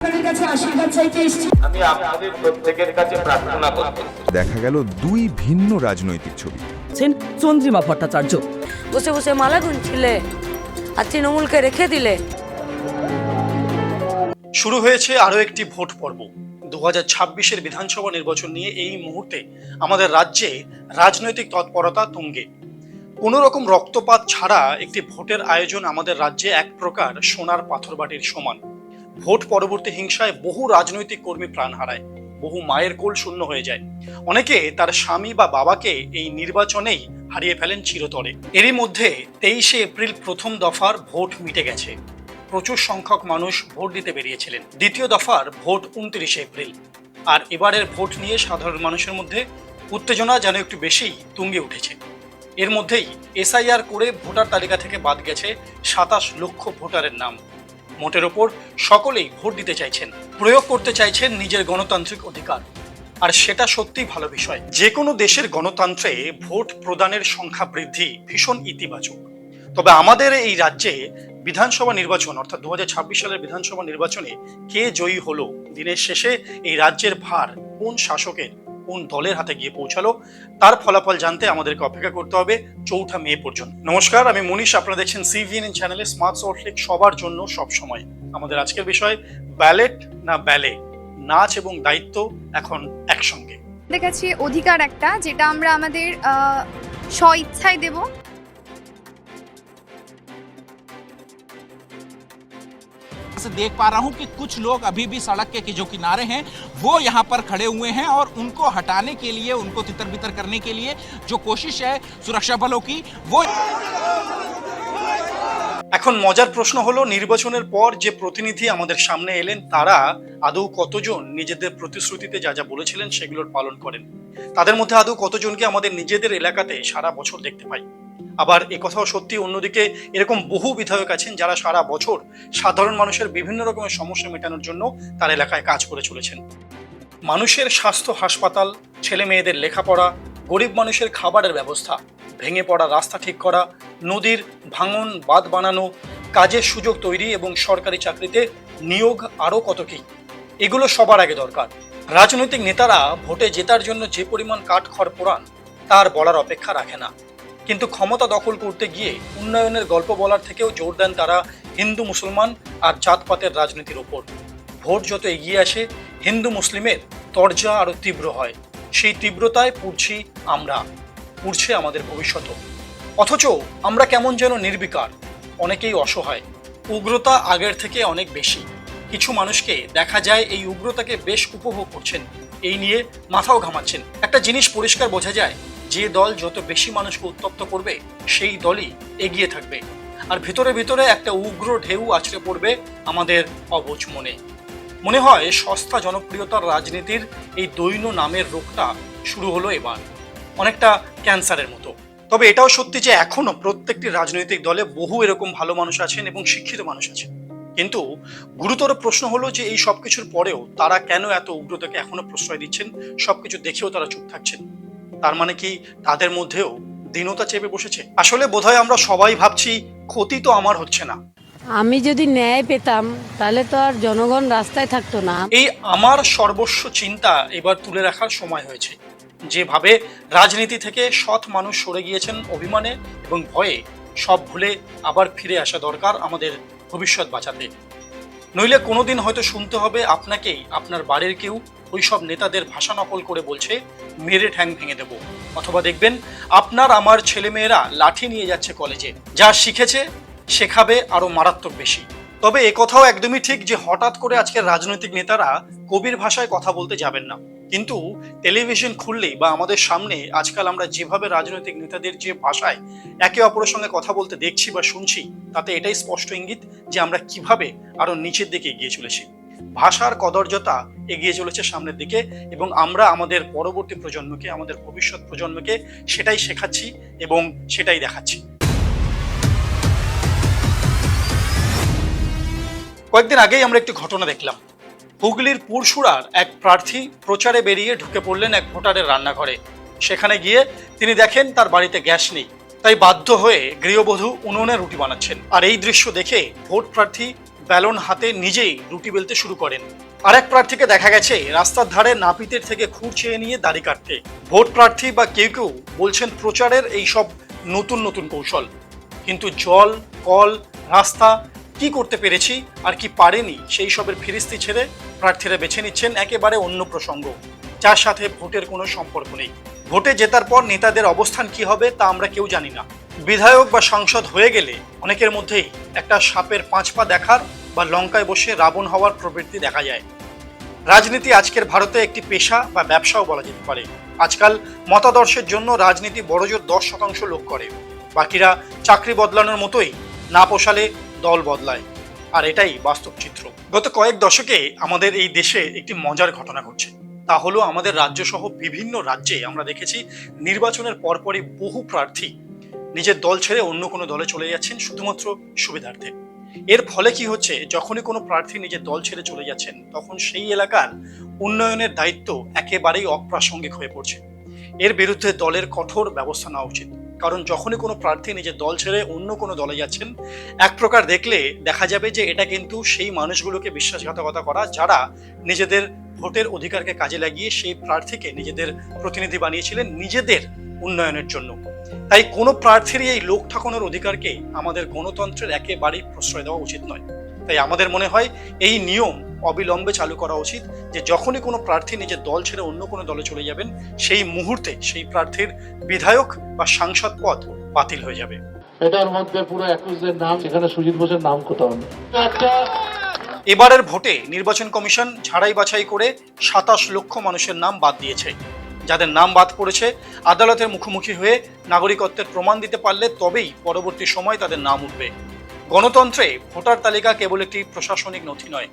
আমি আপনাদের প্রত্যেকের কাছে প্রার্থনা করছি। দেখা গেল দুই ভিন্ন রাজনৈতিক ছবি। চন্দ্রিমা ভট্টাচার্য বসে বসে মালা গুনছিলে আর তৃণমূলকে রেখে দিলে। শুরু হয়েছে আরো একটি ভোট পর্ব। 2026-এর বিধানসভা নির্বাচন নিয়ে এই মুহূর্তে আমাদের রাজ্যে রাজনৈতিক তৎপরতা তুঙ্গে। কোনো রকম রক্তপাত ছাড়া একটি ভোটের আয়োজন আমাদের রাজ্যে এক প্রকার সোনার পাথরবাটির সমান। ভোট পরবর্তী হিংসায় বহু রাজনৈতিক কর্মী প্রাণ হারায়, বহু মায়ের কোল শূন্য হয়ে যায়, অনেকে তার স্বামী বা বাবাকে এই নির্বাচনেই হারিয়ে ফেলেন চিরতরে। এরই মধ্যে 23শে এপ্রিল প্রথম দফার ভোট মিটে গেছে। প্রচুর সংখ্যক মানুষ ভোট দিতে বেরিয়েছিলেন। দ্বিতীয় দফার ভোট 29শে এপ্রিল। আর এবারের ভোট নিয়ে সাধারণ মানুষের মধ্যে উত্তেজনা যেন একটু বেশিই তুঙ্গে উঠেছে। এর মধ্যেই এসআইআর করে ভোটার তালিকা থেকে বাদ গেছে 27 লক্ষ ভোটারের নাম। মোটের ওপর সকলেই ভোট দিতে চাইছেন, প্রয়োগ করতে চাইছেন নিজের গণতান্ত্রিক অধিকার। আর সেটা সত্যিই ভালো বিষয়। যে কোনো দেশের গণতন্ত্রে ভোট প্রদানের সংখ্যা বৃদ্ধি ভীষণ ইতিবাচক। তবে আমাদের এই রাজ্যে বিধানসভা নির্বাচন অর্থাৎ 2026 সালের বিধানসভা নির্বাচনে কে জয়ী হলো, দিনের শেষে এই রাজ্যের ভার কোন শাসকের, কোন দলের হাতে গিয়ে পৌঁছালো, তার ফলাফল জানতে আমাদেরকে অপেক্ষা করতে হবে 4 মে পর্যন্ত। নমস্কার, আমি মনীষ, আপনারা দেখছেন সিভিএনএন চ্যানেলে স্মার্ট সল্টলেক, সবার জন্য সব সময়। আমাদের আজকের বিষয় ব্যালেট না ব্যালে, নাচ এবং দায়িত্ব এখন একসঙ্গে। আমাদের কাছে অধিকার একটা, যেটা আমরা আমাদের স্ব ইচ্ছায় দেব। से देख पा रहा हूं कि कुछ लोग अभी भी सड़क के जो किनारे हैं वो यहां पर खड़े हुए हैं और उनको हटाने के लिए, उनको तितर बितर करने के लिए जो कोशिश है सुरक्षा बलों की वो। এখন মজার প্রশ্ন হলো, নির্বাচনের পর যে প্রতিনিধি আমাদের সামনে এলেন তারা আদৌ কতজন নিজেদের প্রতিশ্রুতিতে যা যা বলেছিলেন সেগুলোর পালন করেন? তাদের মধ্যে আদৌ কতজনকে আমাদের নিজেদের এলাকাতে সারা বছর দেখতে পাই? আবার একথাও সত্যি, অন্যদিকে এরকম বহু বিধায়ক আছেন যারা সারা বছর সাধারণ মানুষের বিভিন্ন রকমের সমস্যা মেটানোর জন্য তার এলাকায় কাজ করে চলেছেন। মানুষের স্বাস্থ্য হাসপাতাল, ছেলে মেয়েদের লেখাপড়া, গরিব মানুষের খাবারের ব্যবস্থা, ভেঙে পড়া রাস্তা ঠিক করা, নদীর ভাঙন বাঁধ বানানো, কাজের সুযোগ তৈরি এবং সরকারি চাকরিতে নিয়োগ, আরও কত কি। এগুলো সবার আগে দরকার। রাজনৈতিক নেতারা ভোটে জেতার জন্য যে পরিমাণ কাঠখড় পোড়ান তার বলার অপেক্ষা রাখে না। কিন্তু ক্ষমতা দখল করতে গিয়ে উন্নয়নের গল্প বলার থেকেও জোর দেন তারা হিন্দু মুসলমান আর জাতপাতের রাজনীতির ওপর। ভোট যত এগিয়ে আসে হিন্দু মুসলিমের তরজা আরও তীব্র হয়। সেই তীব্রতায় পুড়ছি আমরা, পুড়ছে আমাদের ভবিষ্যৎ। অথচ আমরা কেমন যেন নির্বিকার, অনেকেই অসহায়। উগ্রতা আগের থেকে অনেক বেশি। কিছু মানুষকে দেখা যায় এই উগ্রতাকে বেশ উপভোগ করছেন, এই নিয়ে মাথাও ঘামাচ্ছেন। একটা জিনিস পরিষ্কার বোঝা যায়, যে দল যত বেশি মানুষকে উত্তপ্ত করবে সেই দলই এগিয়ে থাকবে। আর ভিতরে ভিতরে একটা উগ্র ঢেউ আছড়ে পড়বে আমাদের অবুঝ মনে। মনে হয় সস্তা জনপ্রিয়তার রাজনীতির এই দৈন্য নামের রোগটা শুরু হলো এবার, অনেকটা ক্যান্সারের মতো। তবে এটাও সত্যি যে এখনো প্রত্যেকটি রাজনৈতিক দলে বহু এরকম ভালো মানুষ আছেন এবং শিক্ষিত মানুষ আছেন। কিন্তু গুরুতর প্রশ্ন হলো যে এই সবকিছুর পরেও তারা কেন এত উগ্রতাকে এখনো প্রশ্রয় দিচ্ছেন? সবকিছু দেখেও তারা চুপ থাকছেন। তার মানে কি তাদের মধ্যেও দীনতা চেপে বসেছে? আসলে বোধহয় আমরা সবাই ভাবছি ক্ষতি তো আমার হচ্ছে না। আমি যদি ন্যায় পেতাম তাহলে তো আর জনগণ রাস্তায় থাকতো না। এই আমার সর্বস্ব চিন্তা এবার তুলে রাখার সময় হয়েছে। যেভাবে রাজনীতি থেকে সৎ মানুষ সরে গিয়েছেন অভিমানে এবং ভয়ে, সব ভুলে আবার ফিরে আসা দরকার আমাদের ভবিষ্যৎ বাঁচাতে। নইলে কোনোদিন হয়তো শুনতে হবে আপনাকেই আপনার বাড়ির কেউ ওই সব নেতাদের ভাষা নকল করে বলছে মেরে ঠ্যাং ভেঙে দেব, অথবা দেখবেন আপনার আমার ছেলেমেয়েরা লাঠি নিয়ে যাচ্ছে কলেজে, যা শিখেছে শেখাবে আরো মারাত্মক বেশি। তবে একথাও একদমই ঠিক যে হঠাৎ করে আজকের রাজনৈতিক নেতারা কবির ভাষায় কথা বলতে যাবেন না। কিন্তু টেলিভিশন খুললেই বা আমাদের সামনে আজকাল আমরা যেভাবে রাজনৈতিক নেতাদের যে ভাষায় একে অপরের সঙ্গে কথা বলতে দেখছি বা শুনছি, তাতে এটাই স্পষ্ট ইঙ্গিত যে আমরা কিভাবে আরো নিচের দিকে এগিয়ে চলেছি। ভাষার কদর্যতা এগিয়ে চলেছে সামনের দিকে এবং আমরা আমাদের পরবর্তী প্রজন্মকে, আমাদের ভবিষ্যৎ প্রজন্মকে সেটাই শেখাচ্ছি এবং সেটাই দেখাচ্ছি। কয়েকদিন আগেই আমরা একটি ঘটনা দেখলাম। হুগলির পুরসুরার এক প্রার্থী প্রচারে বেরিয়ে ঢুকে পড়লেন এক ভোটারের রান্নাঘরে। সেখানে গিয়ে তিনি দেখেন তার বাড়িতে গ্যাস নেই, তাই বাধ্য হয়ে গৃহবধূ উনুনে রুটি বানাচ্ছেন। আর এই দৃশ্য দেখে ভোট প্রার্থী ব্যালন হাতে নিজেই রুটি বেলতে শুরু করেন। আরেক প্রার্থীকে দেখা গেছে রাস্তার ধারে নাপিতের থেকে খুর চেয়ে নিয়ে দাড়ি কাটতে। ভোট প্রার্থী বা কেউ কেউ বলছেন প্রচারের এই সব নতুন নতুন কৌশল, কিন্তু জল, কল, রাস্তা কি করতে পেরেছি আর কি পারেনি সেই সবের ফিরিস্তি ছেড়ে প্রার্থীরা বেছে নিচ্ছেন একেবারে অন্য প্রসঙ্গ, যার সাথে ভোটের কোনো সম্পর্ক নেই। ভোটে জেতার পর নেতাদের অবস্থান কি হবে তা আমরা কেউ জানি না। বিধায়ক বা সাংসদ হয়ে গেলে অনেকের মধ্যেই একটা সাপের 5 পা দেখার বা লঙ্কায় বসে রাবণ হওয়ার প্রবৃত্তি দেখা যায়। রাজনীতি আজকের ভারতে একটি পেশা বা ব্যবসাও বলা যেতে পারে। আজকাল মতাদর্শের জন্য রাজনীতি বড়জোর 10% লোক করে, বাকিরা চাকরি বদলানোর মতোই না পোষালে দল বদলায়। আর এটাই বাস্তব চিত্র। গত কয়েক দশকে আমাদের এই দেশে একটি মজার ঘটনা ঘটছে। তা হলো আমাদের রাজ্য সহ বিভিন্ন রাজ্যে আমরা দেখেছি নির্বাচনের পরপরই বহু প্রার্থী নিজের দল ছেড়ে অন্য কোনো দলে চলে যাচ্ছেন শুধুমাত্র সুবিধার্থে। এর ফলে কি হচ্ছে, যখনই কোনো প্রার্থী নিজের দল ছেড়ে চলে যাচ্ছেন তখন সেই এলাকার উন্নয়নের দায়িত্ব একেবারেই অপ্রাসঙ্গিক হয়ে পড়ছে। এর বিরুদ্ধে দলের কঠোর ব্যবস্থা নেওয়া উচিত, কারণ যখনই কোনো প্রার্থী নিজের দল ছেড়ে অন্য কোনো দলে যাচ্ছেন এক প্রকার দেখলে দেখা যাবে যে এটা কিন্তু সেই মানুষগুলোকে বিশ্বাসঘাতকতা করা যারা নিজেদের ভোটের অধিকারকে কাজে লাগিয়ে সেই প্রার্থীকে নিজেদের প্রতিনিধি বানিয়েছিলেন নিজেদের উন্নয়নের জন্য। তাই কোনো প্রার্থীর এই লোক ঠাকানোর অধিকারকে আমাদের গণতন্ত্রের একেবারেই প্রশ্রয় দেওয়া উচিত নয়। তাই আমাদের মনে হয় এই নিয়ম অবিলম্বে চালু করা উচিত যে যখনই কোনো প্রার্থী নিজের দল ছেড়ে অন্য কোনো দলে চলে যাবেন সেই মুহূর্তে সেই প্রার্থীর বিধায়ক বা সাংসদ পদ বাতিল হয়ে যাবে। এটার মধ্যে পুরো 21 জন নাম, সেখানে সুজিত বোসের নাম কোথাও নেই। এবারের ভোটে নির্বাচন কমিশন ঝাড়াই বাছাই করে 27 লক্ষ মানুষের নাম বাদ দিয়েছে। যাদের নাম বাদ পড়েছে আদালতের মুখোমুখি হয়ে নাগরিকত্বের প্রমাণ দিতে পারলে তবেই পরবর্তী সময় তাদের নাম উঠবে। গণতন্ত্রে ভোটার তালিকা কেবল একটি প্রশাসনিক নথি নয়,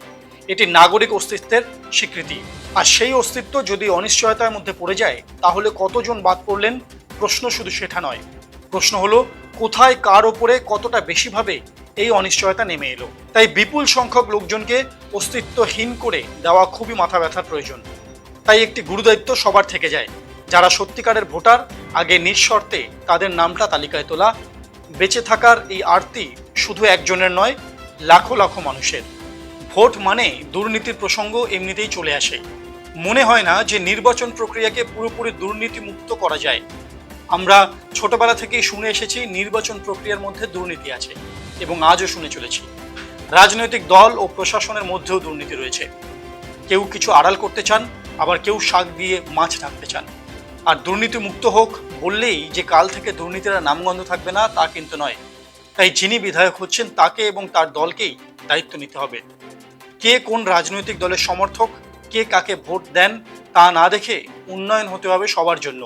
এটি নাগরিক অস্তিত্বের স্বীকৃতি। আর সেই অস্তিত্ব যদি অনিশ্চয়তার মধ্যে পড়ে যায় তাহলে কতজন বাদ পড়লেন প্রশ্ন শুধু সেটা নয়, প্রশ্ন হলো কোথায় কার ওপরে কতটা বেশিভাবে এই অনিশ্চয়তা নেমে এলো। তাই বিপুল সংখ্যক লোকজনকে অস্তিত্বহীন করে দেওয়া খুবই মাথা ব্যথার প্রয়োজন। তাই একটি গুরুদায়িত্ব সবার থেকে যায়, যারা সত্যিকারের ভোটার আগে নিঃশর্তে তাদের নামটা তালিকায় তোলা। বেঁচে থাকার এই আরতি শুধু একজনের নয়, লাখো লাখো মানুষের। ভোট মানে দুর্নীতির প্রসঙ্গ এমনিতেই চলে আসে। মনে হয় না যে নির্বাচন প্রক্রিয়াকে পুরোপুরি দুর্নীতি মুক্ত করা যায়। আমরা ছোটবেলা থেকেই শুনে এসেছি নির্বাচন প্রক্রিয়ার মধ্যে দুর্নীতি আছে, এবং আজও শুনে চলেছি। রাজনৈতিক দল ও প্রশাসনের মধ্যেও দুর্নীতি রয়েছে। কেউ কিছু আড়াল করতে চান, আবার কেউ শাক দিয়ে মাছ ঢাকতে চান। আর দুর্নীতি মুক্ত হোক বললেই যে কাল থেকে দুর্নীতির নামগন্ধ থাকবে না তা কিন্তু নয়। তাই যিনি বিধায়ক হচ্ছেন তাকে এবং তার দলকেই দায়িত্ব নিতে হবে। কে কোন রাজনৈতিক দলের সমর্থক, কে কাকে ভোট দেন তা না দেখে উন্নয়ন হতে হবে সবার জন্য।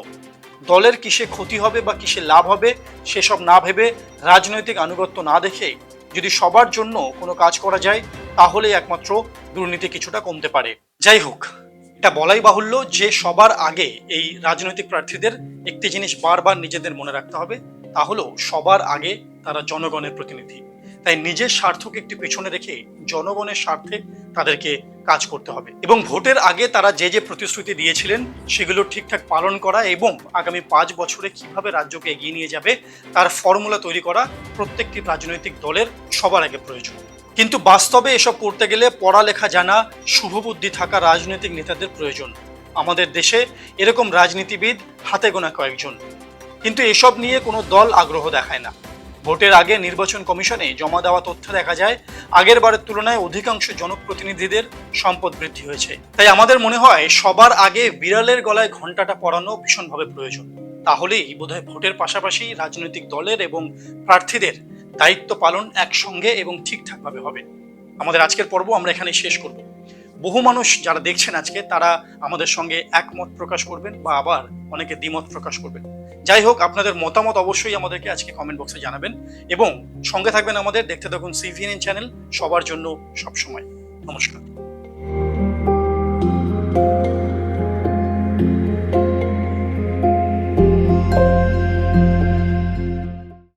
দলের কিসে ক্ষতি হবে বা কিসে লাভ হবে সেসব না ভেবে, রাজনৈতিক আনুগত্য না দেখে যদি সবার জন্য কোনো কাজ করা যায় তাহলে একমাত্র দুর্নীতি কিছুটা কমতে পারে। যাই হোক, এটা বলাই বাহুল্য যে সবার আগে এই রাজনৈতিক প্রার্থীদের একটি জিনিস বারবার নিজেদের মনে রাখতে হবে, তা হলো সবার আগে তারা জনগণের প্রতিনিধি। তাই নিজের স্বার্থকে একটু পেছনে রেখে জনগণের স্বার্থে তাদেরকে কাজ করতে হবে, এবং ভোটের আগে তারা যে যে প্রতিশ্রুতি দিয়েছিলেন সেগুলো ঠিকঠাক পালন করা এবং আগামী 5 বছরে কিভাবে রাজ্যকে এগিয়ে নিয়ে যাবে তার ফর্মুলা তৈরি করা প্রত্যেকটি রাজনৈতিক দলের সবার আগে প্রয়োজন। কিন্তু বাস্তবে এসব করতে গেলে পড়ালেখা জানা, শুভবুদ্ধি থাকা রাজনৈতিক নেতাদের প্রয়োজন। আমাদের দেশে এরকম রাজনীতিবিদ হাতে গোনা কয়েকজন, কিন্তু এসব নিয়ে কোনো দল আগ্রহ দেখায় না। ভোটের আগে নির্বাচন কমিশনে জমা দেওয়া তথ্য দেখা যায় আগের বারের তুলনায় অধিকাংশ জনপ্রতিনিধিদের সম্পদ বৃদ্ধি হয়েছে। তাই আমাদের মনে হয় সবার আগে বিড়ালের গলায় ঘণ্টাটা পরানো ভীষণভাবে প্রয়োজন। তাহলেই বোধহয় ভোটের পাশাপাশি রাজনৈতিক দলের এবং প্রার্থীদের দায়িত্ব পালন একসঙ্গে এবং ঠিকঠাকভাবে হবে। আমাদের আজকের পর্ব আমরা এখানে শেষ করব। বহু মানুষ যারা দেখছেন আজকে তারা আমাদের সঙ্গে একমত প্রকাশ করবেন বা আবার অনেকে দ্বিমত প্রকাশ করবেন। যাই হোক, আপনাদের মতামত অবশ্যই আমাদেরকে আজকে কমেন্ট বক্সে জানাবেন এবং সঙ্গে থাকবেন আমাদের। দেখতে থাকুন সিভিএনএন চ্যানেল, সবার জন্য সবসময়। নমস্কার।